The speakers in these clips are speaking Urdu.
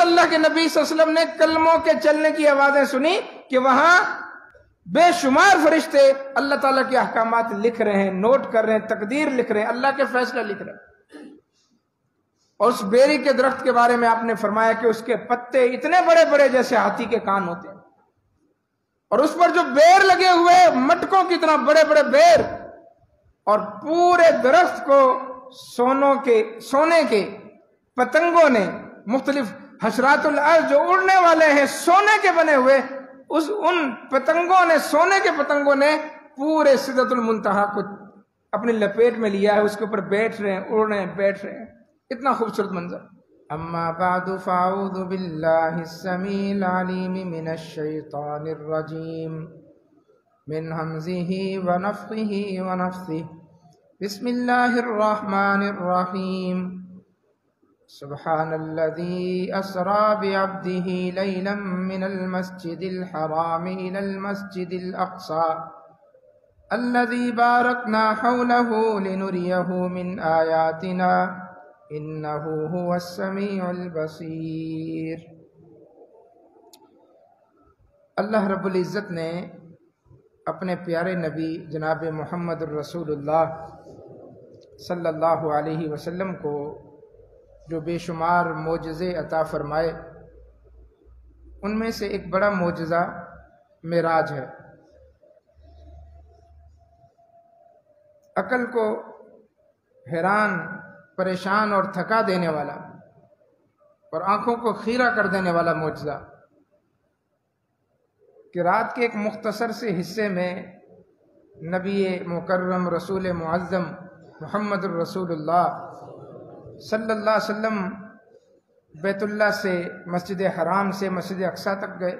اللہ کے نبی صلی اللہ علیہ وسلم نے کلموں کے چلنے کی آوازیں سنی کہ وہاں بے شمار فرشتے اللہ تعالیٰ کے احکامات لکھ رہے ہیں، نوٹ کر رہے ہیں، تقدیر لکھ رہے ہیں، اللہ کے فیصلے لکھ رہے ہیں۔ اور اس بیری کے درخت کے بارے میں آپ نے فرمایا کہ اس کے پتے اتنے بڑے بڑے جیسے ہاتھی کے کان ہوتے ہیں، اور اس پر جو بیر لگے ہوئے مٹکوں کی طرح بڑے بڑے بیر، اور پورے درخت کو سونے کے پتنگوں نے، مختلف حشرات الارض جو اڑنے والے ہیں سونے کے بنے ہوئے، ان پتنگوں نے، سونے کے پتنگوں نے پورے سدرۃ المنتہا کو اپنی لپیٹ میں لیا ہے، اس کے اوپر بیٹھ رہے ہیں، اڑ رہے ہیں، بیٹھ رہے ہیں۔ اتنا خوبصورت منظر۔ اما بعد فاعوذ باللہ السمیع العلیم من الشیطان الرجیم من ہمزہ ونفخہ ونفثہ بسم اللہ الرحمن الرحیم سبحان الذي أسرى بعبده ليلا من المسجد الحرام إلى المسجد الأقصى الذي باركنا حوله لنريه من آياتنا إنه هو السميع البصير۔ اللہ رب العزت نے اپنے پیارے نبی جناب محمد الرسول اللہ صلی اللہ علیہ وسلم کو جو بے شمار معجزے عطا فرمائے، ان میں سے ایک بڑا معجزہ معراج ہے۔ عقل کو حیران، پریشان اور تھکا دینے والا اور آنکھوں کو خیرہ کر دینے والا معجزہ کہ رات کے ایک مختصر سے حصے میں نبی مکرم رسول معظم محمد الرسول اللہ صلی اللہ علیہ وسلم بیت اللہ سے، مسجد حرام سے مسجد اقصیٰ تک گئے،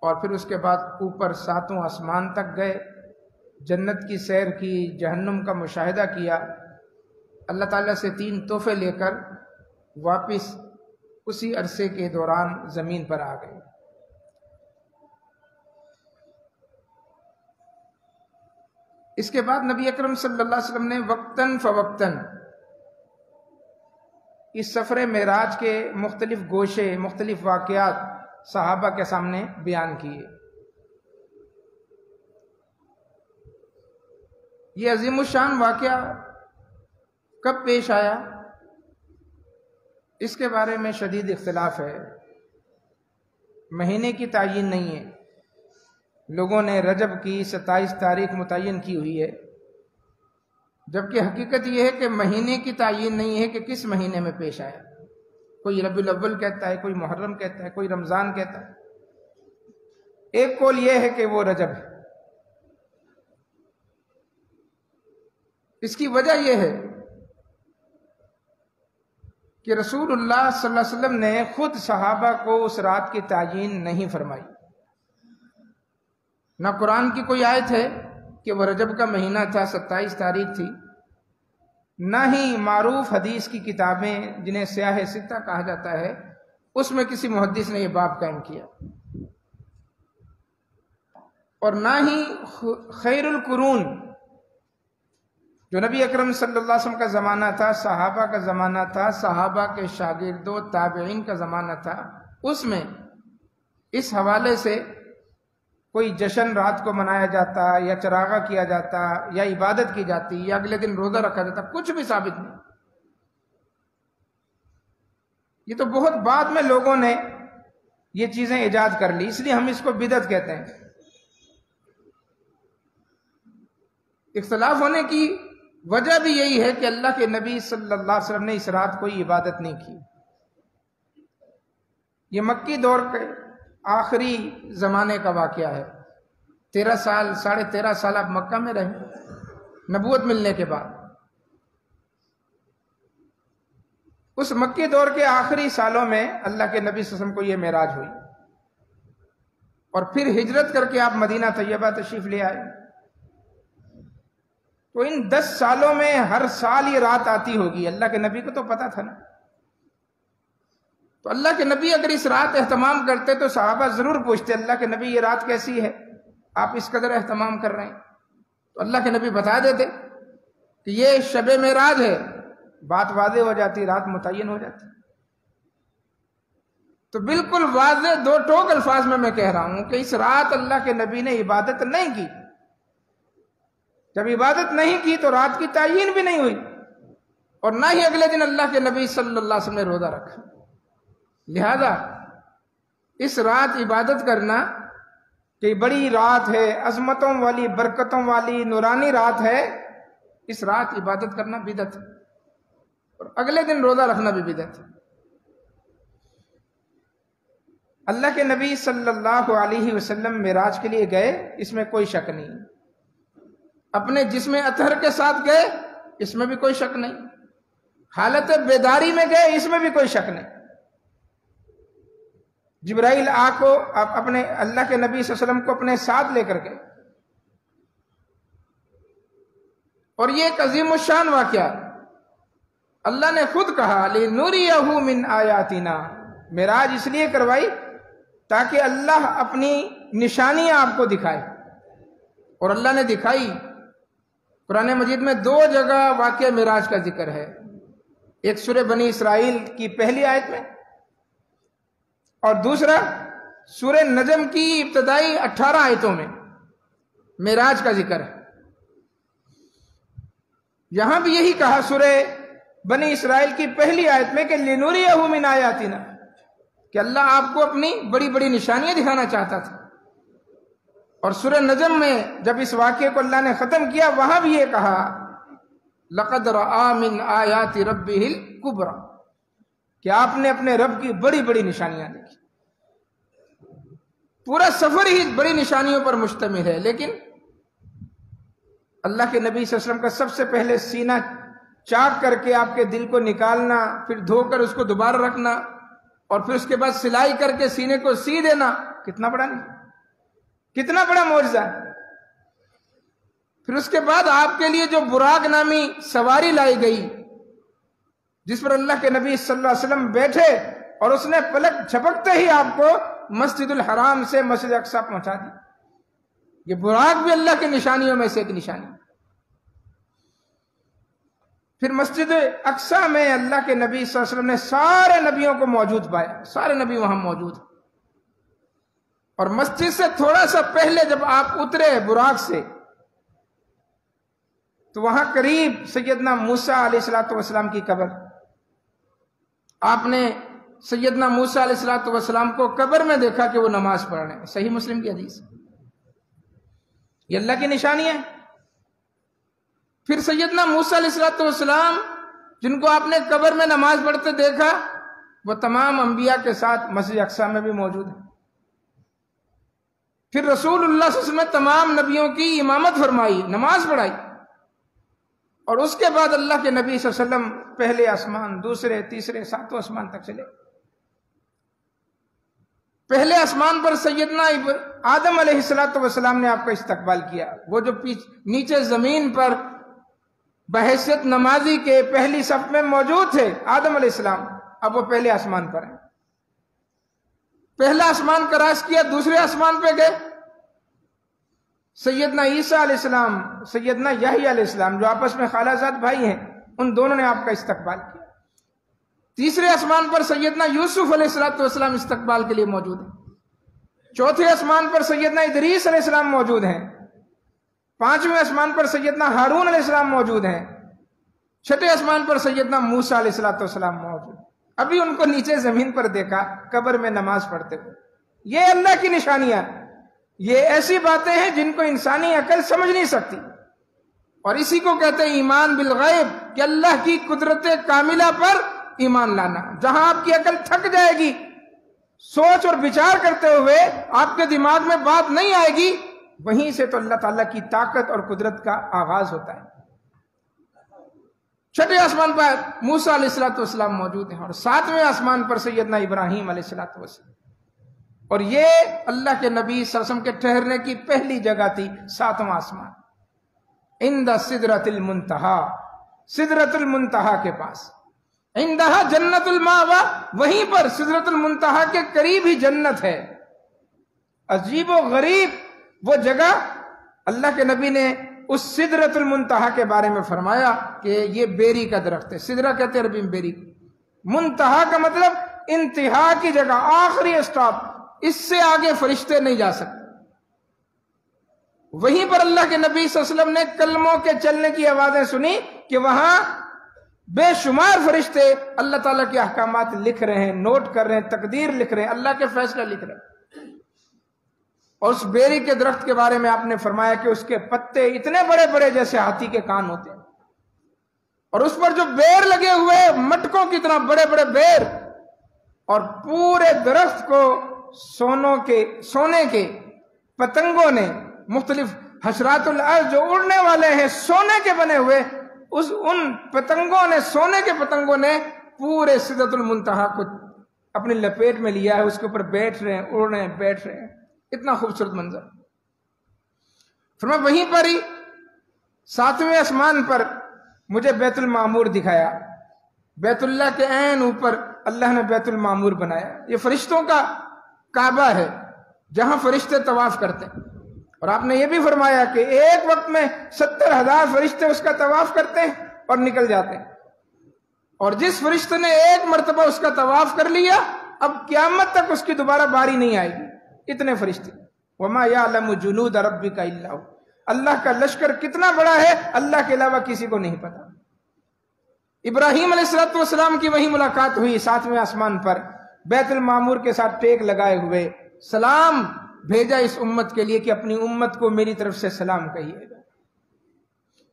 اور پھر اس کے بعد اوپر ساتوں آسمان تک گئے، جنت کی سیر کی، جہنم کا مشاہدہ کیا، اللہ تعالیٰ سے 3 تحفے لے کر واپس اسی عرصے کے دوران زمین پر آ گئے۔ اس کے بعد نبی اکرم صلی اللہ علیہ وسلم نے وقتاً فوقتاً اس سفر معراج کے مختلف گوشے، مختلف واقعات صحابہ کے سامنے بیان کیے۔ یہ عظیم الشان واقعہ کب پیش آیا، اس کے بارے میں شدید اختلاف ہے۔ مہینے کی تعین نہیں ہے، لوگوں نے رجب کی 27 تاریخ متعین کی ہوئی ہے، جبکہ حقیقت یہ ہے کہ مہینے کی تعین نہیں ہے کہ کس مہینے میں پیش آیا۔ کوئی ربیع الاول کہتا ہے، کوئی محرم کہتا ہے، کوئی رمضان کہتا ہے۔ ایک قول یہ ہے کہ وہ رجب ہے۔ اس کی وجہ یہ ہے کہ رسول اللہ صلی اللہ علیہ وسلم نے خود صحابہ کو اس رات کی تعین نہیں فرمائی۔ نہ قرآن کی کوئی آیت ہے کہ وہ رجب کا مہینہ تھا، 27 تاریخ تھی، نہ ہی معروف حدیث کی کتابیں جنہیں سیاہ ستہ کہا جاتا ہے اس میں کسی محدث نے یہ باب قائم کیا، اور نہ ہی خیر القرون جو نبی اکرم صلی اللہ علیہ وسلم کا زمانہ تھا، صحابہ کا زمانہ تھا، صحابہ کے شاگردوں تابعین کا زمانہ تھا، اس میں اس حوالے سے کوئی جشن رات کو منایا جاتا یا چراغاں کیا جاتا یا عبادت کی جاتی یا اگلے دن روزہ رکھا جاتا، کچھ بھی ثابت نہیں۔ یہ تو بہت بعد میں لوگوں نے یہ چیزیں ایجاد کر لی، اس لیے ہم اس کو بدعت کہتے ہیں۔ اختلاف ہونے کی وجہ بھی یہی ہے کہ اللہ کے نبی صلی اللہ علیہ وسلم نے اس رات کوئی عبادت نہیں کی۔ یہ مکی دور کے آخری زمانے کا واقعہ ہے۔ 13 سال، 13.5 سال آپ مکہ میں رہے نبوت ملنے کے بعد۔ اس مکی دور کے آخری سالوں میں اللہ کے نبی صلی اللہ علیہ وسلم کو یہ معراج ہوئی، اور پھر ہجرت کر کے آپ مدینہ طیبہ تشریف لے آئے۔ تو ان 10 سالوں میں ہر سال یہ رات آتی ہوگی، اللہ کے نبی کو تو پتا تھا نا۔ تو اللہ کے نبی اگر اس رات اہتمام کرتے تو صحابہ ضرور پوچھتے، اللہ کے نبی یہ رات کیسی ہے، آپ اس قدر اہتمام کر رہے ہیں؟ تو اللہ کے نبی بتا دیتے کہ یہ شب معراج ہے، بات واضح ہو جاتی، رات متعین ہو جاتی۔ تو بالکل واضح دو ٹوک الفاظ میں کہہ رہا ہوں کہ اس رات اللہ کے نبی نے عبادت نہیں کی. جب عبادت نہیں کی تو رات کی تعین بھی نہیں ہوئی، اور نہ ہی اگلے دن اللہ کے نبی صلی اللہ علیہ وسلم نے روزہ رکھا. لہذا اس رات عبادت کرنا کہ بڑی رات ہے، عظمتوں والی، برکتوں والی، نورانی رات ہے، اس رات عبادت کرنا بدعت ہے، اور اگلے دن روزہ رکھنا بھی بدعت ہے. اللہ کے نبی صلی اللہ علیہ وسلم معراج کے لیے گئے، اس میں کوئی شک نہیں. اپنے جسم اطہر کے ساتھ گئے، اس میں بھی کوئی شک نہیں. حالت بیداری میں گئے، اس میں بھی کوئی شک نہیں. جبرائیل کو اپنے اللہ کے نبی صلی اللہ علیہ وسلم کو اپنے ساتھ لے کر گئے، اور یہ ایک عظیم الشان واقعہ. اللہ نے خود کہا لِنُرِيَهُ مِنْ آیَاتِنَا، معراج اس لیے کروائی تاکہ اللہ اپنی نشانیاں آپ کو دکھائے، اور اللہ نے دکھائی. قرآن مجید میں دو جگہ واقعہ معراج کا ذکر ہے، ایک سورہ بنی اسرائیل کی پہلی آیت میں، اور دوسرا سورہ نجم کی ابتدائی 18 آیتوں میں معراج کا ذکر ہے. یہاں بھی یہی کہا سورہ بنی اسرائیل کی پہلی آیت میں کہ لِنُرِيَهُ مِنْ آیَاتِنَا، کہ اللہ آپ کو اپنی بڑی بڑی نشانیاں دکھانا چاہتا تھا. اور سورہ نجم میں جب اس واقعے کو اللہ نے ختم کیا، وہاں بھی یہ کہا لَقَدْ رَآ مِنْ آیَاتِ رَبِّهِ الْكُبْرَى، کہ آپ نے اپنے رب کی بڑی بڑی نشانیاں دیکھی. پورا سفر ہی بڑی نشانیوں پر مشتمل ہے، لیکن اللہ کے نبی صلی اللہ علیہ وسلم کا سب سے پہلے سینہ چاک کر کے آپ کے دل کو نکالنا، پھر دھو کر اس کو دوبارہ رکھنا، اور پھر اس کے بعد سلائی کر کے سینے کو سی دینا، کتنا بڑا معجزہ ہے. پھر اس کے بعد آپ کے لیے جو براق نامی سواری لائی گئی، جس پر اللہ کے نبی صلی اللہ علیہ وسلم بیٹھے، اور اس نے پلک جھپکتے ہی آپ کو مسجد الحرام سے مسجد اقصی پہنچا دی. یہ براق بھی اللہ کی نشانیوں میں سے ایک نشانی. پھر مسجد اقصی میں اللہ کے نبی صلی اللہ علیہ وسلم نے سارے نبیوں کو موجود پایا، سارے نبی وہاں موجود ہیں. اور مسجد سے تھوڑا سا پہلے جب آپ اترے براق سے، تو وہاں قریب سیدنا موسیٰ علیہ السلام کی قبر. آپ نے سیدنا موسیٰ علیہ السلام کو قبر میں دیکھا کہ وہ نماز پڑھ رہے ہیں. صحیح مسلم کی حدیث. یہ اللہ کی نشانی ہے. پھر سیدنا موسیٰ علیہ السلام جن کو آپ نے قبر میں نماز پڑھتے دیکھا، وہ تمام انبیاء کے ساتھ مسجد اقصی میں بھی موجود ہیں. پھر رسول اللہ صلی اللہ علیہ وسلم نے تمام نبیوں کی امامت فرمائی، نماز پڑھائی. اور اس کے بعد اللہ کے نبی صلی اللہ علیہ وسلم پہلے آسمان، دوسرے، تیسرے، ساتوں آسمان تک چلے. پہلے آسمان پر سیدنا آدم علیہ السلام نے آپ کا استقبال کیا. وہ جو نیچے زمین پر بحیثیت نمازی کے پہلی صف میں موجود تھے، آدم علیہ السلام، اب وہ پہلے آسمان پر ہیں. پہلا آسمان کراس کیا، دوسرے آسمان پہ گئے. سیدنا عیسیٰ علیہ السلام، سیدنا یحییٰ علیہ السلام، جو آپس میں خالہ زاد بھائی ہیں، ان دونوں نے آپ کا استقبال کیا. تیسرے آسمان پر سیدنا یوسف علیہ السلام استقبال کے لیے موجود ہیں. چوتھے آسمان پر سیدنا ادریس علیہ السلام موجود ہیں. پانچویں آسمان پر سیدنا ہارون علیہ السلام موجود ہیں. چھٹے آسمان پر سیدنا موسیٰ علیہ السلام موجود ہیں. ابھی ان کو نیچے زمین پر دیکھا قبر میں نماز پڑھتے ہوئے. یہ اللہ کی نشانیاں، یہ ایسی باتیں ہیں جن کو انسانی عقل سمجھ نہیں سکتی. اور اسی کو کہتے ہیں ایمان بالغیب، کہ اللہ کی قدرت کاملہ پر ایمان لانا. جہاں آپ کی عقل تھک جائے گی، سوچ اور بچار کرتے ہوئے آپ کے دماغ میں بات نہیں آئے گی، وہیں سے تو اللہ تعالیٰ کی طاقت اور قدرت کا آغاز ہوتا ہے. چھٹے آسمان پر موسیٰ علیہ السلام موجود ہیں، اور ساتویں آسمان پر سیدنا ابراہیم علیہ السلام. اور یہ اللہ کے نبی صلی اللہ علیہ وسلم کے ٹھہرنے کی پہلی جگہ تھی، ساتواں آسمان. عند سدرۃ المنتہا، سدرۃ المنتہا کے پاس. عندہا جنت الماوا، وہیں پر سدرۃ المنتہا کے قریب ہی جنت ہے. عجیب و غریب وہ جگہ. اللہ کے نبی نے اس سدرۃ المنتہا کے بارے میں فرمایا کہ یہ بیری کا درخت ہے. سدرہ کہتے ہیں عربی میں بیری. منتہا کا مطلب انتہا کی جگہ، آخری اسٹاپ، اس سے آگے فرشتے نہیں جا سکتے۔ وہیں پر اللہ کے نبی صلی اللہ علیہ وسلم نے کلموں کے چلنے کی آوازیں سنی کہ وہاں بے شمار فرشتے اللہ تعالیٰ کے احکامات لکھ رہے ہیں، نوٹ کر رہے ہیں، تقدیر لکھ رہے ہیں، اللہ کے فیصلہ لکھ رہے ہیں۔ اور اس بیری کے درخت کے بارے میں آپ نے فرمایا کہ اس کے پتے اتنے بڑے بڑے جیسے ہاتھی کے کان ہوتے ہیں، اور اس پر جو بیر لگے ہوئے مٹکوں کی طرح بڑے بڑے بیر، اور پورے درخت کو سونے کے پتنگوں نے، مختلف حشرات الارض جو اڑنے والے ہیں سونے کے بنے ہوئے، ان پتنگوں نے، سونے کے پتنگوں نے پورے سدرۃ المنتہا کو اپنی لپیٹ میں لیا ہے، اس کے اوپر بیٹھ رہے ہیں، اڑ رہے ہیں، بیٹھ رہے ہیں۔ اتنا خوبصورت منظر۔ فرمایا وہیں پر ہی 7ویں آسمان پر مجھے بیت المعمور دکھایا، بیت اللہ کے عین اوپر اللہ نے بیت المعمور بنایا۔ یہ فرشتوں کا کعبہ ہے جہاں فرشتے طواف کرتے ہیں، اور آپ نے یہ بھی فرمایا کہ ایک وقت میں 70,000 فرشتے اس کا طواف کرتے ہیں اور نکل جاتے ہیں، اور جس فرشتے نے ایک مرتبہ اس کا طواف کر لیا اب قیامت تک اس کی دوبارہ باری نہیں آئے گی۔ اتنے فرشتے۔ وَمَا يَعْلَمُ جُنُودَ رَبِّكَ إِلَّا هُوَ، اللہ کا لشکر کتنا بڑا ہے اللہ کے علاوہ کسی کو نہیں پتا۔ ابراہیم علیہ السلام کی وہی ملاقات ہوئی 7ویں آسمان پر، بیت المعمور کے ساتھ ٹیک لگائے ہوئے، سلام بھیجا اس امت کے لیے کہ اپنی امت کو میری طرف سے سلام کہیے گا،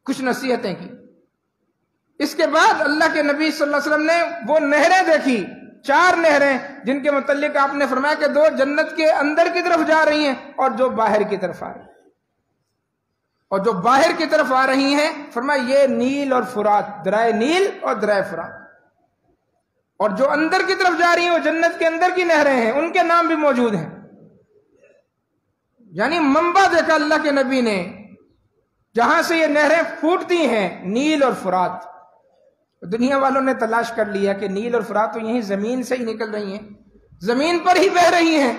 کچھ نصیحتیں کی۔ اس کے بعد اللہ کے نبی صلی اللہ علیہ وسلم نے وہ نہریں دیکھی، 4 نہریں جن کے متعلق آپ نے فرمایا کہ 2 جنت کے اندر کی طرف جا رہی ہیں اور جو باہر کی طرف آ رہی ہیں، اور جو باہر کی طرف آ رہی ہیں فرمایا یہ نیل اور فرات، درائے نیل اور درائے فرات، اور جو اندر کی طرف جا رہی ہیں وہ جنت کے اندر کی نہریں ہیں، ان کے نام بھی موجود ہیں۔ یعنی منبع دیکھا اللہ کے نبی نے جہاں سے یہ نہریں پھوٹتی ہیں، نیل اور فرات۔ دنیا والوں نے تلاش کر لیا کہ نیل اور فرات تو یہیں زمین سے ہی نکل رہی ہیں، زمین پر ہی بہ رہی ہیں۔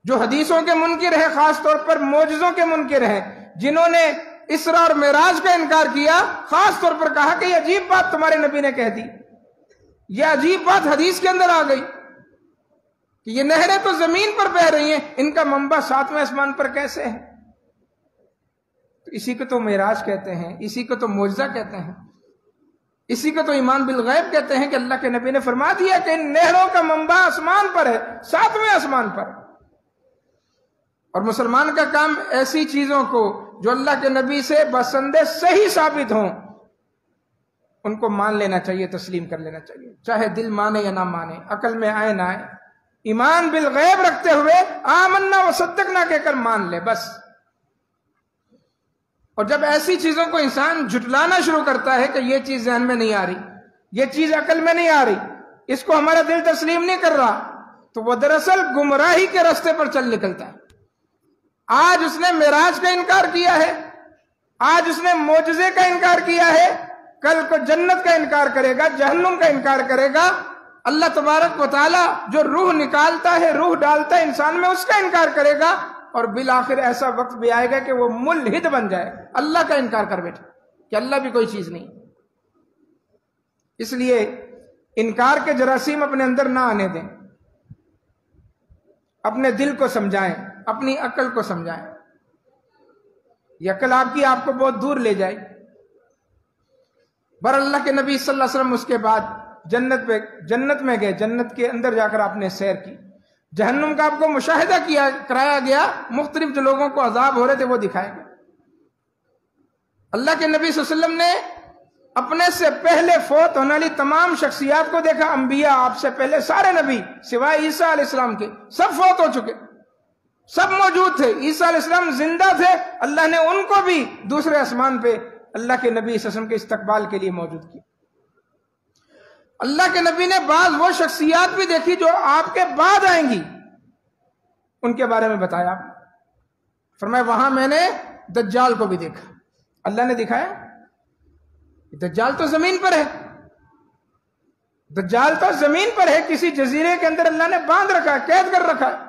جو حدیثوں کے منکر ہیں، خاص طور پر معجزوں کے منکر ہیں، جنہوں نے اسراء اور معراج کا انکار کیا، خاص طور پر کہا کہ یہ عجیب بات تمہارے نبی نے کہہ دی، یہ عجیب بات حدیث کے اندر آ گئی کہ یہ نہریں تو زمین پر بہ رہی ہیں، ان کا منبع 7ویں آسمان پر کیسے ہے؟ تو اسی کو تو معراج کہتے ہیں، اسی کو تو معجزہ کہتے ہیں، اسی کو تو ایمان بالغیب کہتے ہیں کہ اللہ کے نبی نے فرما دیا کہ ان نہروں کا منبع آسمان پر ہے، 7ویں آسمان پر۔ اور مسلمان کا کام ایسی چیزوں کو جو اللہ کے نبی سے بسندے صحیح ثابت ہوں ان کو مان لینا چاہیے، تسلیم کر لینا چاہیے، چاہے دل مانے یا نہ مانے، عقل میں آئے نہ آئے، ایمان بالغیب رکھتے ہوئے آمنا و صدقنا کہہ کر مان لے بس۔ اور جب ایسی چیزوں کو انسان جھٹلانا شروع کرتا ہے کہ یہ چیز ذہن میں نہیں آ رہی، یہ چیز عقل میں نہیں آ رہی، اس کو ہمارا دل تسلیم نہیں کر رہا، تو وہ دراصل گمراہی کے راستے پر چل نکلتا ہے۔ آج اس نے معراج کا انکار کیا ہے، آج اس نے معجزے کا انکار کیا ہے، کل کو جنت کا انکار کرے گا، جہنم کا انکار کرے گا، اللہ تبارک و تعالی جو روح نکالتا ہے، روح ڈالتا ہے انسان میں، اس کا انکار کرے گا، اور بالآخر ایسا وقت بھی آئے گا کہ وہ ملحد بن جائے، اللہ کا انکار کر بیٹھے کہ اللہ بھی کوئی چیز نہیں۔ اس لیے انکار کے جراثیم اپنے اندر نہ آنے دیں، اپنے دل کو سمجھائیں، اپنی عقل کو سمجھائیں، یہ عقل آپ کو بہت دور لے جائے۔ بر اللہ کے نبی صلی اللہ علیہ وسلم اس کے بعد جنت میں گئے، جنت کے اندر جا کر آپ نے سیر کی، جہنم کا آپ کو مشاہدہ کرایا گیا، مختلف جو لوگوں کو عذاب ہو رہے تھے وہ دکھائے گئے۔ اللہ کے نبی صلی اللہ علیہ وسلم نے اپنے سے پہلے فوت ہونے والی تمام شخصیات کو دیکھا، انبیاء، آپ سے پہلے سارے نبی سوائے عیسیٰ علیہ السلام کے سب فوت ہو چکے، سب موجود تھے، عیسیٰ علیہ السلام زندہ تھے، اللہ نے ان کو بھی دوسرے آسمان پہ اللہ کے نبی صلی اللہ علیہ وسلم کے استقبال کے لیے موجود کیا۔ اللہ کے نبی نے بعض وہ شخصیات بھی دیکھی جو آپ کے بعد آئیں گی، ان کے بارے میں بتایا۔ فرمایا وہاں میں نے دجال کو بھی دیکھا، اللہ نے دکھایا دجال تو زمین پر ہے، دجال تو زمین پر ہے، کسی جزیرے کے اندر اللہ نے باندھ رکھا ہے، قید کر رکھا ہے،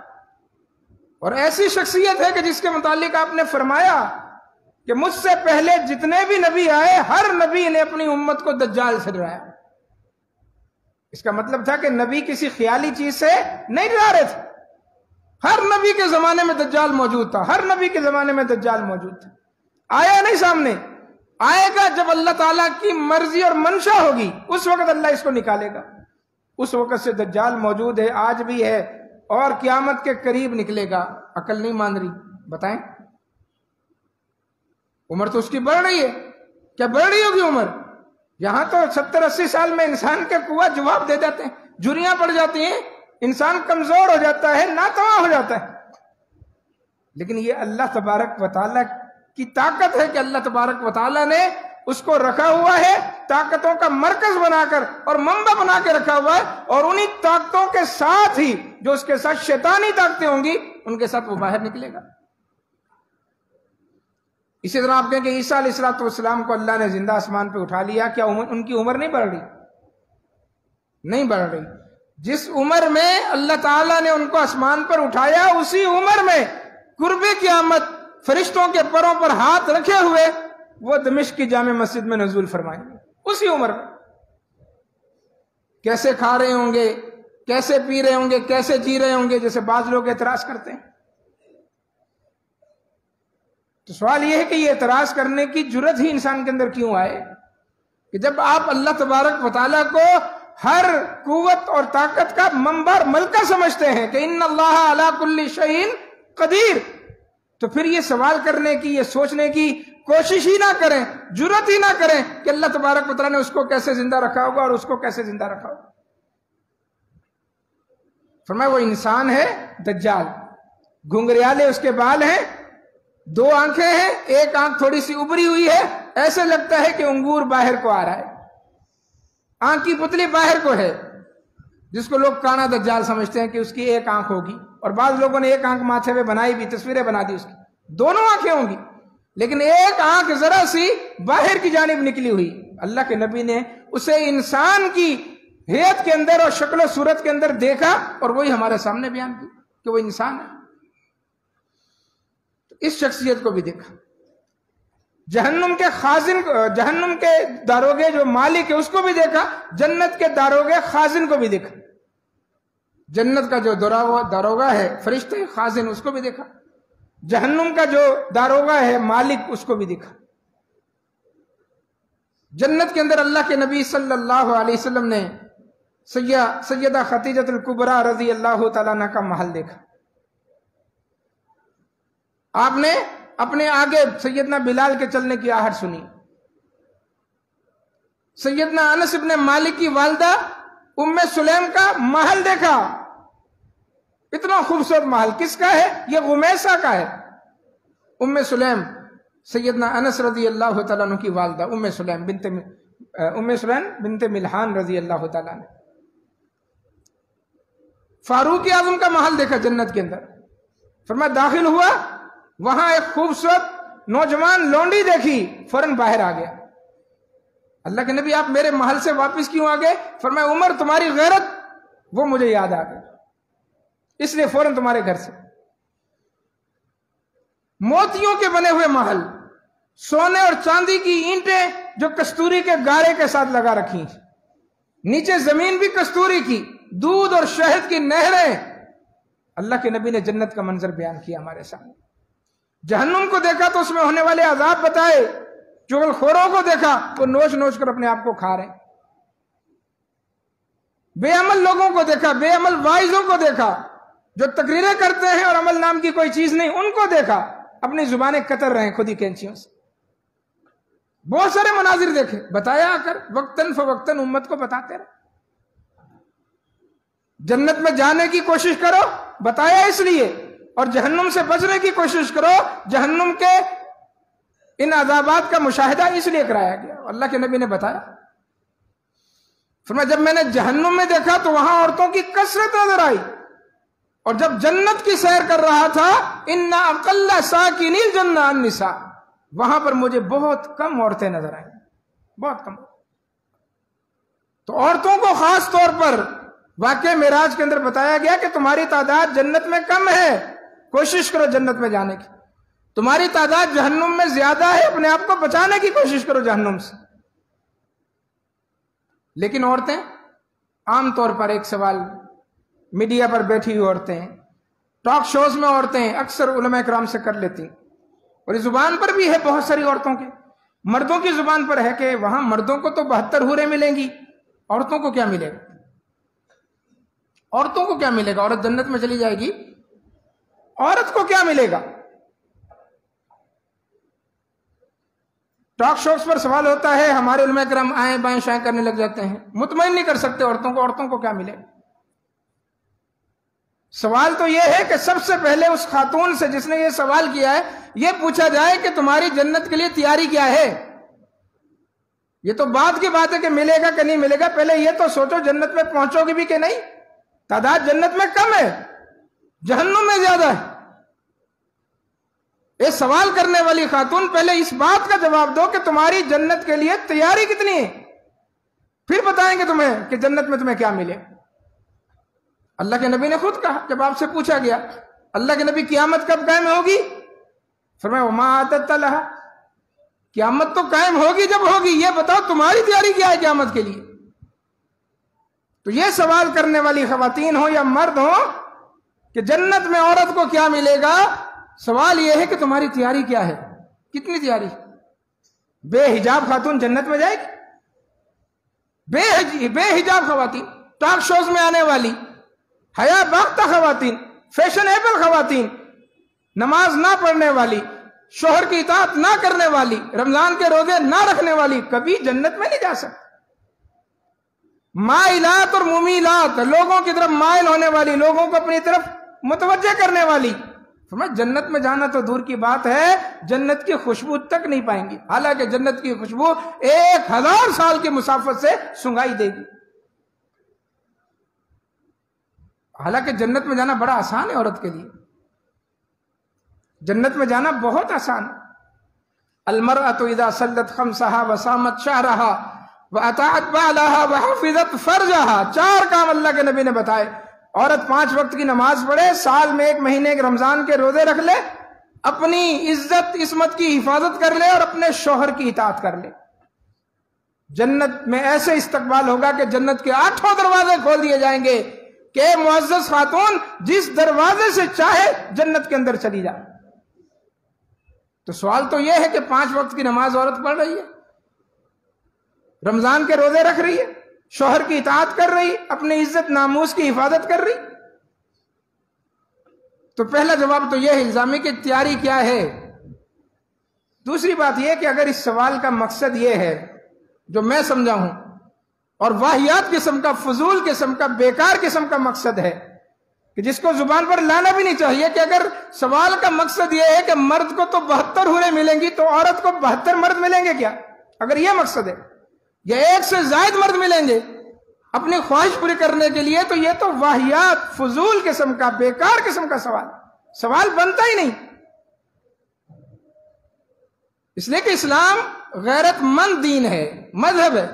اور ایسی شخصیت ہے کہ جس کے متعلق آپ نے فرمایا کہ مجھ سے پہلے جتنے بھی نبی آئے ہر نبی نے اپنی امت کو دجال سے ڈرایا۔ اس کا مطلب تھا کہ نبی کسی خیالی چیز سے نہیں ڈرا رہے تھے. ہر نبی کے زمانے میں دجال موجود تھا، ہر نبی کے زمانے میں دجال موجود تھا. آیا نہیں سامنے، آئے گا جب اللہ تعالیٰ کی مرضی اور منشا ہوگی، اس وقت اللہ اس کو نکالے گا. اس وقت سے دجال موجود ہے، آج بھی ہے، اور قیامت کے قریب نکلے گا. عقل نہیں مان رہی، بتائیں. عمر تو اس کی بڑھ رہی ہے، کیا بڑھ رہی ہوگی عمر؟ یہاں تو 70-80 سال میں انسان کے قوت جواب دے جاتے ہیں، جھریاں پڑ جاتی ہیں، انسان کمزور ہو جاتا ہے، ناتواں ہو جاتا ہے. لیکن یہ اللہ تبارک و تعالیٰ کی طاقت ہے کہ اللہ تبارک و تعالیٰ نے اس کو رکھا ہوا ہے، طاقتوں کا مرکز بنا کر اور منبع بنا کے رکھا ہوا ہے، اور انہی طاقتوں کے ساتھ ہی جو اس کے ساتھ شیطانی طاقتیں ہوں گی ان کے ساتھ وہ باہر نکلے گا. اسی طرح آپ کہیں کہ عیسیٰ علیہ السلام کو اللہ نے زندہ آسمان پہ اٹھا لیا، کیا ان کی عمر نہیں بڑھ رہی؟ نہیں بڑھ رہی. جس عمر میں اللہ تعالیٰ نے ان کو آسمان پر اٹھایا، اسی عمر میں قرب قیامت فرشتوں کے پروں پر ہاتھ رکھے ہوئے وہ دمشق کی جامع مسجد میں نزول فرمائیں گے. اسی عمر میں کیسے کھا رہے ہوں گے، کیسے پی رہے ہوں گے، کیسے جی رہے ہوں گے، جیسے بعض لوگ اعتراض کرتے ہیں. تو سوال یہ ہے کہ یہ اعتراض کرنے کی جرت ہی انسان کے اندر کیوں آئے کہ جب آپ اللہ تبارک و تعالیٰ کو ہر قوت اور طاقت کا منبع ملکہ سمجھتے ہیں کہ ان اللہ علی کل شیء قدیر، تو پھر یہ سوال کرنے کی، یہ سوچنے کی کوشش ہی نہ کریں، جرت ہی نہ کریں کہ اللہ تبارک و تعالیٰ نے اس کو کیسے زندہ رکھا ہوگا اور اس کو کیسے زندہ رکھا ہوگا. فرمایا وہ انسان ہے دجال، گھنگریالے اس کے بال ہیں، 2 آنکھیں ہیں، ایک آنکھ تھوڑی سی ابری ہوئی ہے، ایسے لگتا ہے کہ انگور باہر کو آ رہا ہے، آنکھ کی پتلی باہر کو ہے، جس کو لوگ کانا دجال سمجھتے ہیں کہ اس کی ایک آنکھ ہوگی. اور بعض لوگوں نے ایک آنکھ ماتھے پہ بنائی بھی، تصویریں بنا دی اس کی، 2 آنکھیں ہوں گی لیکن ایک آنکھ ذرا سی باہر کی جانب نکلی ہوئی. اللہ کے نبی نے اسے انسان کی ہیئت کے اندر اور شکل و صورت کے اندر دیکھا اور وہی ہمارے سامنے بیان کی کہ وہ انسان ہے. اس شخصیت کو بھی دیکھا. جہنم کے خازن، جہنم کے داروغے جو مالک ہے اس کو بھی دیکھا، جنت کے داروغے خازن کو بھی دیکھا. جنت کا جو داروغہ ہے فرشتے خازن، اس کو بھی دیکھا. جہنم کا جو داروغہ ہے مالک، اس کو بھی دیکھا. جنت کے اندر اللہ کے نبی صلی اللہ علیہ وسلم نے سیدہ خدیجہ الکبریٰ رضی اللہ تعالیٰ عنہ کا محل دیکھا. آپ نے اپنے آگے سیدنا بلال کے چلنے کی آہٹ سنی. سیدنا انس ابن مالک کی والدہ ام سلیم کا محل دیکھا. اتنا خوبصورت محل کس کا ہے؟ یہ غمیسہ کا ہے. ام سلیم سیدنا انس رضی اللہ تعالیٰ عنہ کی والدہ ام سلیم بنت ملحان رضی اللہ تعالیٰ عنہ. فاروق اعظم کا محل دیکھا جنت کے اندر. فرمایا داخل ہوا، وہاں ایک خوبصورت نوجوان لونڈی دیکھی، فوراً باہر آ گیا. اللہ کے نبی آپ میرے محل سے واپس کیوں آ گئے؟ فرمایا عمر تمہاری غیرت وہ مجھے یاد آ گئی، اس لیے فوراً تمہارے گھر سے. موتیوں کے بنے ہوئے محل، سونے اور چاندی کی اینٹیں جو کستوری کے گارے کے ساتھ لگا رکھی، نیچے زمین بھی کستوری کی، دودھ اور شہد کی نہریں. اللہ کے نبی نے جنت کا منظر بیان کیا ہمارے سامنے. جہنم کو دیکھا تو اس میں ہونے والے عذاب بتائے. چغل خوروں کو دیکھا وہ نوچ نوچ کر اپنے آپ کو کھا رہے ہیں. بے عمل لوگوں کو دیکھا، بے عمل واعظوں کو دیکھا جو تقریریں کرتے ہیں اور عمل نام کی کوئی چیز نہیں، ان کو دیکھا اپنی زبانیں کتر رہے ہیں خود ہی کینچیوں سے. بہت سارے مناظر دیکھے، بتایا آ کر وقتاً فوقتاً امت کو بتاتے رہے. جنت میں جانے کی کوشش کرو، بتایا اس لیے، اور جہنم سے بچنے کی کوشش کرو، جہنم کے ان عذابات کا مشاہدہ اس لیے کرایا گیا. اللہ کے نبی نے بتایا. فرمایا جب میں نے جہنم میں دیکھا تو وہاں عورتوں کی کثرت نظر آئی، اور جب جنت کی سیر کر رہا تھا ان اقل ساکن الجنہ النساء، وہاں پر مجھے بہت کم عورتیں نظر آئیں، بہت کم. تو عورتوں کو خاص طور پر واقعہ معراج کے اندر بتایا گیا کہ تمہاری تعداد جنت میں کم ہے، کوشش کرو جنت میں جانے کی. تمہاری تعداد جہنم میں زیادہ ہے، اپنے آپ کو بچانے کی کوشش کرو جہنم سے. لیکن عورتیں عام طور پر ایک سوال میڈیا پر بیٹھی ہوئی عورتیں، ٹاک شوز میں عورتیں اکثر علماء کرام سے کر لیتی، اور اس زبان پر بھی ہے بہت ساری عورتوں کے، مردوں کی زبان پر ہے کہ وہاں مردوں کو تو 72 حوریں ملیں گی، عورتوں کو کیا ملے گا؟ عورتوں کو کیا ملے گا؟ عورت جنت میں چلی جائے گی، عورت کو کیا ملے گا؟ ٹاک شوز پر سوال ہوتا ہے، ہمارے علماء کرام آئیں بائیں شائیں کرنے لگ جاتے ہیں، مطمئن نہیں کر سکتے عورتوں کو کیا ملے گا؟ سوال تو یہ ہے کہ سب سے پہلے اس خاتون سے جس نے یہ سوال کیا ہے یہ پوچھا جائے کہ تمہاری جنت کے لیے تیاری کیا ہے۔ یہ تو بات کی بات ہے کہ ملے گا کہ نہیں ملے گا، پہلے یہ تو سوچو جنت میں پہنچو گی بھی کہ نہیں۔ تعداد جنت میں کم ہے، جہنم میں زیادہ ہے۔ یہ سوال کرنے والی خاتون پہلے اس بات کا جواب دو کہ تمہاری جنت کے لیے تیاری کتنی ہے، پھر بتائیں گے تمہیں کہ جنت میں تمہیں کیا ملے۔ اللہ کے نبی نے خود کہا جب آپ سے پوچھا گیا، اللہ کے نبی قیامت کب قائم ہوگی؟ فرمایا وما اعددت لها، قیامت تو قائم ہوگی جب ہوگی، یہ بتاؤ تمہاری تیاری کیا ہے قیامت کے لیے۔ تو یہ سوال کرنے والی خواتین ہو یا مرد ہو کہ جنت میں عورت کو کیا ملے گا، سوال یہ ہے کہ تمہاری تیاری کیا ہے، کتنی تیاری؟ بے حجاب خاتون جنت میں جائے گی؟ بے حجاب خواتین، ٹاک شوز میں آنے والی، حیا باختہ خواتین، فیشنیبل خواتین، نماز نہ پڑھنے والی، شوہر کی اطاعت نہ کرنے والی، رمضان کے روزے نہ رکھنے والی کبھی جنت میں نہیں جا سکتی۔ مائلات اور ممیلات، لوگوں کی طرف مائل ہونے والی، لوگوں کو اپنی طرف متوجہ کرنے والی، جنت میں جانا تو دور کی بات ہے، جنت کی خوشبو تک نہیں پائیں گی، حالانکہ جنت کی خوشبو 1000 سال کی مسافت سے سنگائی دے گی۔ حالانکہ جنت میں جانا بڑا آسان ہے عورت کے لیے، جنت میں جانا بہت آسان۔ المرأة اذا صلت خمسها وصامت شهرها واطاعت بعلها وحفظت فرجها، 4 کام اللہ کے نبی نے بتائے۔ عورت 5 وقت کی نماز پڑھے، سال میں 1 مہینے کے رمضان کے روزے رکھ لے، اپنی عزت عصمت کی حفاظت کر لے اور اپنے شوہر کی اطاعت کر لے، جنت میں ایسے استقبال ہوگا کہ جنت کے 8 دروازے کھول دیے جائیں گے کہ معزز خاتون جس دروازے سے چاہے جنت کے اندر چلی جائے۔ تو سوال تو یہ ہے کہ 5 وقت کی نماز عورت پڑھ رہی ہے، رمضان کے روزے رکھ رہی ہے، شوہر کی اطاعت کر رہی، اپنی عزت ناموس کی حفاظت کر رہی، تو پہلا جواب تو یہ ہے الزامی کی تیاری کیا ہے۔ دوسری بات یہ کہ اگر اس سوال کا مقصد یہ ہے جو میں سمجھا ہوں، اور واہیات قسم کا، فضول قسم کا، بیکار قسم کا مقصد ہے کہ جس کو زبان پر لانا بھی نہیں چاہیے، کہ اگر سوال کا مقصد یہ ہے کہ مرد کو تو 72 حوریں ملیں گی تو عورت کو 72 مرد ملیں گے کیا؟ اگر یہ مقصد ہے، یا 1 سے زائد مرد ملیں گے اپنی خواہش پوری کرنے کے لیے، تو یہ تو واہیات فضول قسم کا، بیکار قسم کا سوال بنتا ہی نہیں۔ اس لیے کہ اسلام غیرت مند دین ہے، مذہب ہے،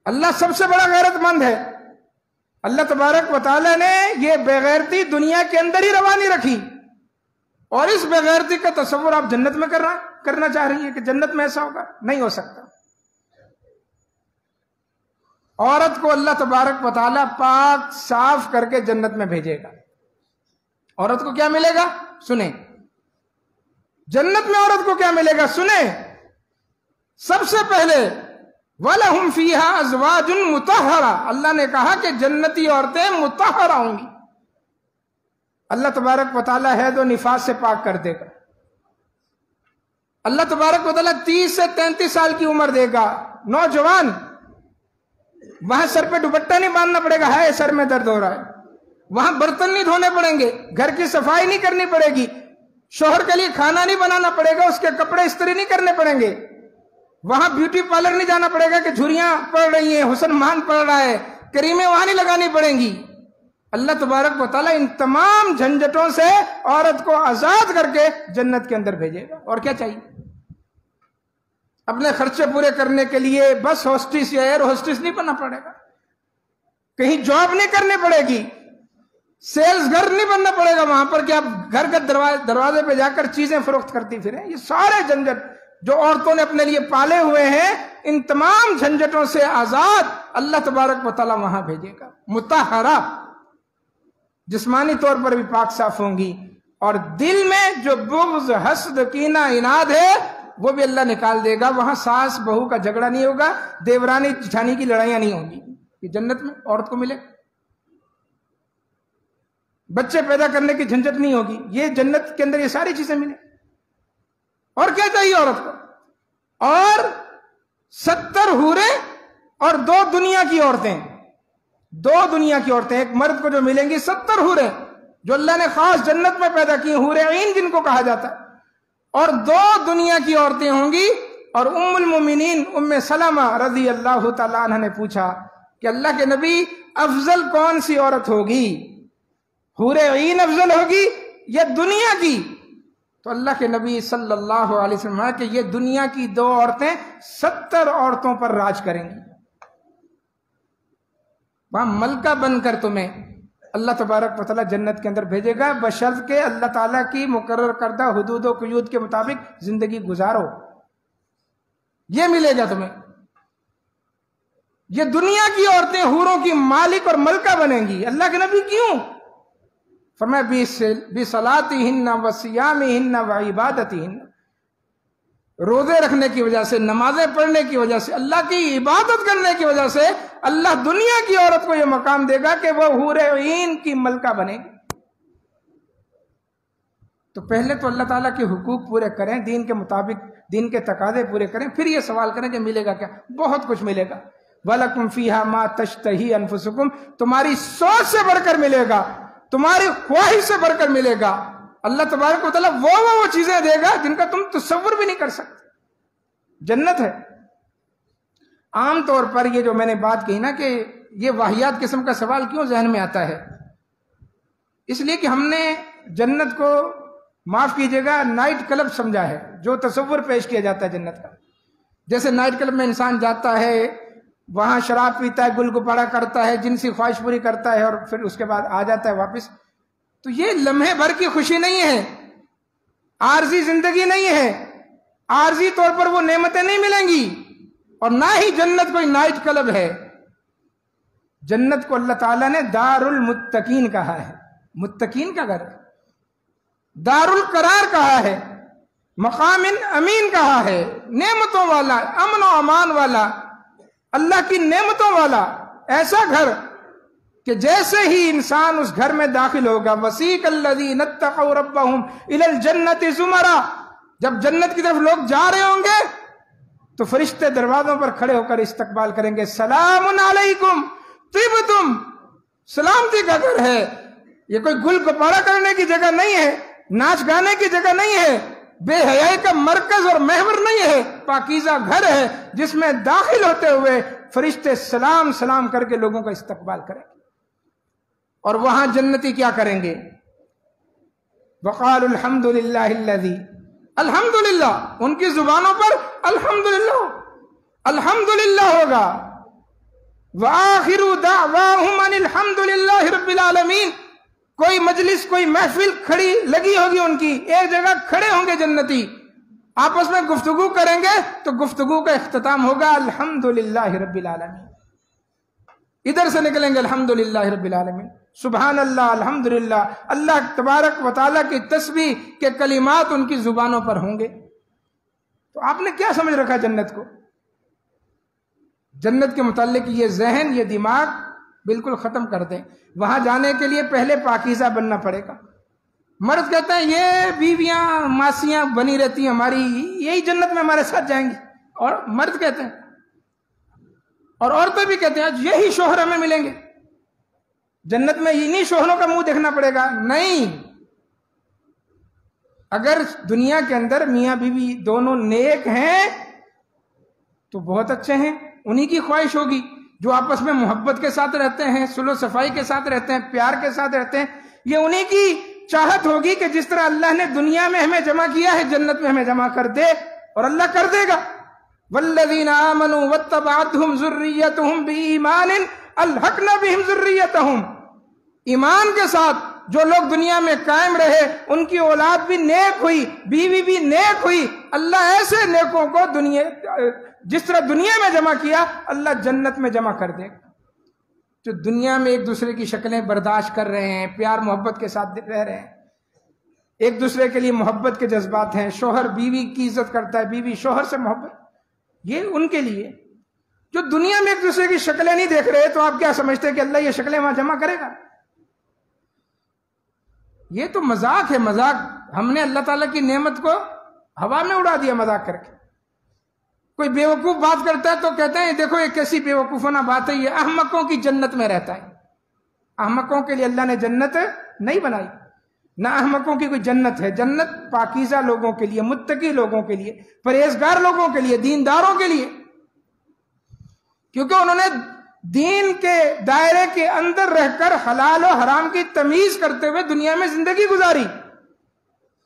اللہ سب سے بڑا غیرت مند ہے۔ اللہ تبارک و تعالیٰ نے یہ بےغیرتی دنیا کے اندر ہی روا نہیں رکھی، اور اس بےغیرتی کا تصور آپ جنت میں کرنا چاہ رہی ہے کہ جنت میں ایسا ہوگا؟ نہیں ہو سکتا۔ عورت کو اللہ تبارک و تعالیٰ پاک صاف کر کے جنت میں بھیجے گا۔ عورت کو کیا ملے گا؟ سنیں، جنت میں عورت کو کیا ملے گا؟ سنیں، سب سے پہلے وَلَهُمْ فِيهَا أَزْوَاجٌ مُطَهَّرَةٌ، اللہ نے کہا کہ جنتی عورتیں مطہرہ ہوں گی۔ اللہ تبارک و تعالیٰ حید و نفاس سے پاک کر دے گا۔ اللہ تبارک و تعالیٰ 30 سے 33 سال کی عمر دے گا، نوجوان، وہاں سر پہ دوپٹہ نہیں باندھنا پڑے گا، ہے سر میں درد ہو رہا ہے، وہاں برتن نہیں دھونے پڑیں گے، گھر کی صفائی نہیں کرنی پڑے گی، شوہر کے لیے کھانا نہیں بنانا پڑے گا، اس کے کپڑے استری نہیں کرنے پڑیں گے، وہاں بیوٹی پارلر نہیں جانا پڑے گا کہ جھریاں پڑ رہی ہیں، حسن مان پڑ رہا ہے، کریمیں وہاں نہیں لگانی پڑیں گی۔ اللہ تبارک و تعالیٰ ان تمام جھنجھٹوں سے عورت کو آزاد کر کے جنت کے اندر بھیجے گا۔ اور کیا چاہیے؟ اپنے خرچے پورے کرنے کے لیے بس ہوسٹس یا ایئر ہوسٹس نہیں بننا پڑے گا، کہیں جاب نہیں کرنی پڑے گی، سیلز گھر نہیں بننا پڑے گا وہاں پر کہ آپ گھر کے دروازے پہ جا کر چیزیں فروخت کرتی پھریں۔ یہ سارے جھنجھٹ جو عورتوں نے اپنے لیے پالے ہوئے ہیں، ان تمام جھنجھٹوں سے آزاد اللہ تبارک و تعالیٰ وہاں بھیجے گا، مطہرہ، جسمانی طور پر بھی پاک صاف ہوں گی، اور دل میں جو بغض، حسد، کینہ، عناد ہے وہ بھی اللہ نکال دے گا۔ وہاں ساس بہو کا جھگڑا نہیں ہوگا، دیورانی جٹھانی کی لڑائیاں نہیں ہوں گی۔ یہ جنت میں عورت کو ملے، بچے پیدا کرنے کی جھنجھٹ نہیں ہوگی، یہ جنت کے اندر یہ ساری چیزیں ملیں۔ اور کیا چاہیے عورت کو؟ اور 70 حوریں اور 2 دنیا کی عورتیں، 2 دنیا کی عورتیں، ایک مرد کو جو ملیں گی 70 حوریں جو اللہ نے خاص جنت میں پیدا کی، حور عین جن کو کہا جاتا ہے، اور 2 دنیا کی عورتیں ہوں گی۔ اور ام المومنین ام سلمہ رضی اللہ تعالیٰ عنہ نے پوچھا کہ اللہ کے نبی افضل کون سی عورت ہوگی، حور عین افضل ہوگی یا دنیا کی؟ تو اللہ کے نبی صلی اللہ علیہ وسلم نے کہ یہ دنیا کی 2 عورتیں 70 عورتوں پر راج کریں گی، وہاں ملکہ بن کر تمہیں اللہ تبارک و تعالیٰ جنت کے اندر بھیجے گا، بشرط کہ اللہ تعالیٰ کی مقرر کردہ حدود و قیود کے مطابق زندگی گزارو، یہ ملے گا تمہیں۔ یہ دنیا کی عورتیں حوروں کی مالک اور ملکہ بنیں گی۔ اللہ کے نبی کیوں؟ فرمایا بِصَلَاتِهِنَّ وَصِيَامِهِنَّ وَعِبَادَتِهِنَّ، روزے رکھنے کی وجہ سے، نمازیں پڑھنے کی وجہ سے، اللہ کی عبادت کرنے کی وجہ سے اللہ دنیا کی عورت کو یہ مقام دے گا کہ وہ حور عین کی ملکہ بنے گی۔ تو پہلے تو اللہ تعالیٰ کے حقوق پورے کریں، دین کے مطابق دین کے تقاضے پورے کریں، پھر یہ سوال کریں کہ ملے گا کیا؟ بہت کچھ ملے گا۔ وَلَكُمْ فِيهَا مَا تَشْتَهِي أَنفُسُكُمْ، تمہاری سوچ سے بڑھ کر ملے گا، تمہاری خواہش سے بڑھ کر ملے گا۔ اللہ تبارک و تعالیٰ وہ چیزیں دے گا جن کا تم تصور بھی نہیں کر سکتے۔ جنت ہے۔ عام طور پر یہ جو میں نے بات کہی نا کہ یہ واہیات قسم کا سوال کیوں ذہن میں آتا ہے، اس لیے کہ ہم نے جنت کو، معاف کیجئے گا، نائٹ کلب سمجھا ہے، جو تصور پیش کیا جاتا ہے جنت کا۔ جیسے نائٹ کلب میں انسان جاتا ہے، وہاں شراب پیتا ہے، گل گپاڑا کرتا ہے، جنسی خواہش پوری کرتا ہے، اور پھر اس کے بعد آ جاتا ہے واپس۔ تو یہ لمحے بھر کی خوشی نہیں ہے، عارضی زندگی نہیں ہے، عارضی طور پر وہ نعمتیں نہیں ملیں گی، اور نہ ہی جنت کوئی نائٹ کلب ہے۔ جنت کو اللہ تعالیٰ نے دار المتقین کہا ہے، متقین کا گھر، دار القرار کہا ہے، مقام امین کہا ہے، نعمتوں والا، امن و امان والا، اللہ کی نعمتوں والا ایسا گھر کہ جیسے ہی انسان اس گھر میں داخل ہوگا، وَسِيقَ الَّذِينَ اتَّقَوْا رَبَّهُمْ إِلَى الْجَنَّةِ زُمَرًا، جب جنت کی طرف لوگ جا رہے ہوں گے تو فرشتے دروازوں پر کھڑے ہو کر استقبال کریں گے، سلام علیکم طِبْتُمْ، سلامتی کا گھر ہے۔ یہ کوئی گل گپاڑا کرنے کی جگہ نہیں ہے، ناچ گانے کی جگہ نہیں ہے، بے حیائی کا مرکز اور محور نہیں ہے، پاکیزہ گھر ہے جس میں داخل ہوتے ہوئے فرشتے سلام سلام کر کے لوگوں کا استقبال کریں گے۔ اور وہاں جنتی کیا کریں گے؟ وقالوا الحمد للہ الذی، الحمدللہ، ان کی زبانوں پر الحمدللہ، الحمدللہ ہوگا۔ وآخر دعواہم ان الحمدللہ رب العالمین، کوئی مجلس، کوئی محفل کھڑی لگی ہوگی ان کی، ایک جگہ کھڑے ہوں گے جنتی، آپس میں گفتگو کریں گے تو گفتگو کا اختتام ہوگا الحمدللہ رب العالمین۔ ادھر سے نکلیں گے الحمدللہ رب العالمین، سبحان اللہ، الحمدللہ، اللہ تبارک و تعالیٰ کی تسبیح کے کلمات ان کی زبانوں پر ہوں گے۔ تو آپ نے کیا سمجھ رکھا جنت کو؟ جنت کے متعلق یہ ذہن، یہ دماغ بالکل ختم کر دیں۔ وہاں جانے کے لیے پہلے پاکیزہ بننا پڑے گا۔ مرد کہتے ہیں یہ بیویاں ماسیاں بنی رہتی ہیں ہماری، یہی جنت میں ہمارے ساتھ جائیں گی، اور مرد کہتے ہیں، اور عورتیں بھی کہتے ہیں یہی شوہر ہمیں ملیں گے جنت میں، انہی شوہروں کا منہ دیکھنا پڑے گا۔ نہیں، اگر دنیا کے اندر میاں بیوی دونوں نیک ہیں تو بہت اچھے ہیں، انہی کی خواہش ہوگی، جو آپس میں محبت کے ساتھ رہتے ہیں، صلح و صفائی کے ساتھ رہتے ہیں، پیار کے ساتھ رہتے ہیں، یہ انہی کی چاہت ہوگی کہ جس طرح اللہ نے دنیا میں ہمیں جمع کیا ہے جنت میں ہمیں جمع کر دے، اور اللہ کر دے گا۔ والذین آمنوا واتبعتهم ذریتهم بإیمان الحقنا بهم ذریتهم، ایمان کے ساتھ جو لوگ دنیا میں قائم رہے ان کی اولاد بھی نیک ہوئی، بیوی بھی نیک ہوئی، اللہ ایسے نیکوں کو جس طرح دنیا میں جمع کیا اللہ جنت میں جمع کر دے گا۔ جو دنیا میں ایک دوسرے کی شکلیں برداشت کر رہے ہیں، پیار محبت کے ساتھ رہ رہے ہیں، ایک دوسرے کے لیے محبت کے جذبات ہیں، شوہر بیوی کی عزت کرتا ہے، بیوی شوہر سے محبت، یہ ان کے لیے۔ جو دنیا میں ایک دوسرے کی شکلیں نہیں دیکھ رہے تو آپ کیا سمجھتے ہیں کہ اللہ یہ شکلیں وہاں جمع کرے گا؟ یہ تو مذاق ہے، مذاق۔ ہم نے اللہ تعالیٰ کی نعمت کو ہوا میں اڑا دیا مذاق کر کے۔ کوئی بیوقوف بات کرتا ہے تو کہتے ہیں دیکھو یہ کیسی بیوقوفانہ بات ہے، یہ احمقوں کی جنت میں رہتا ہے۔ احمقوں کے لیے اللہ نے جنت نہیں بنائی، نہ احمقوں کی کوئی جنت ہے۔ جنت پاکیزہ لوگوں کے لیے، متقی لوگوں کے لیے، پرہیزگار لوگوں کے لیے، دینداروں کے لیے، کیونکہ انہوں نے دین کے دائرے کے اندر رہ کر حلال و حرام کی تمیز کرتے ہوئے دنیا میں زندگی گزاری،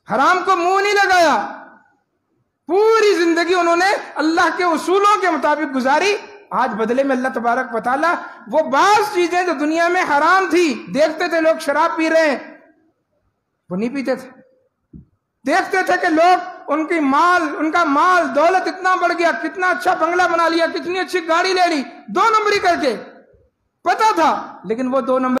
حرام کو منہ نہیں لگایا، پوری زندگی انہوں نے اللہ کے اصولوں کے مطابق گزاری۔ آج بدلے میں اللہ تبارک و تعالیٰ وہ بعض چیزیں جو دنیا میں حرام تھی، دیکھتے تھے لوگ شراب پی رہے ہیں، وہ نہیں پیتے تھے، دیکھتے تھے کہ لوگ ان کا مال دولت اتنا بڑھ گیا، کتنا اچھا بنگلہ بنا لیا، کتنی اچھی گاڑی لے لی، 2 نمبری کر کے، پتا تھا، لیکن وہ 2 نمبر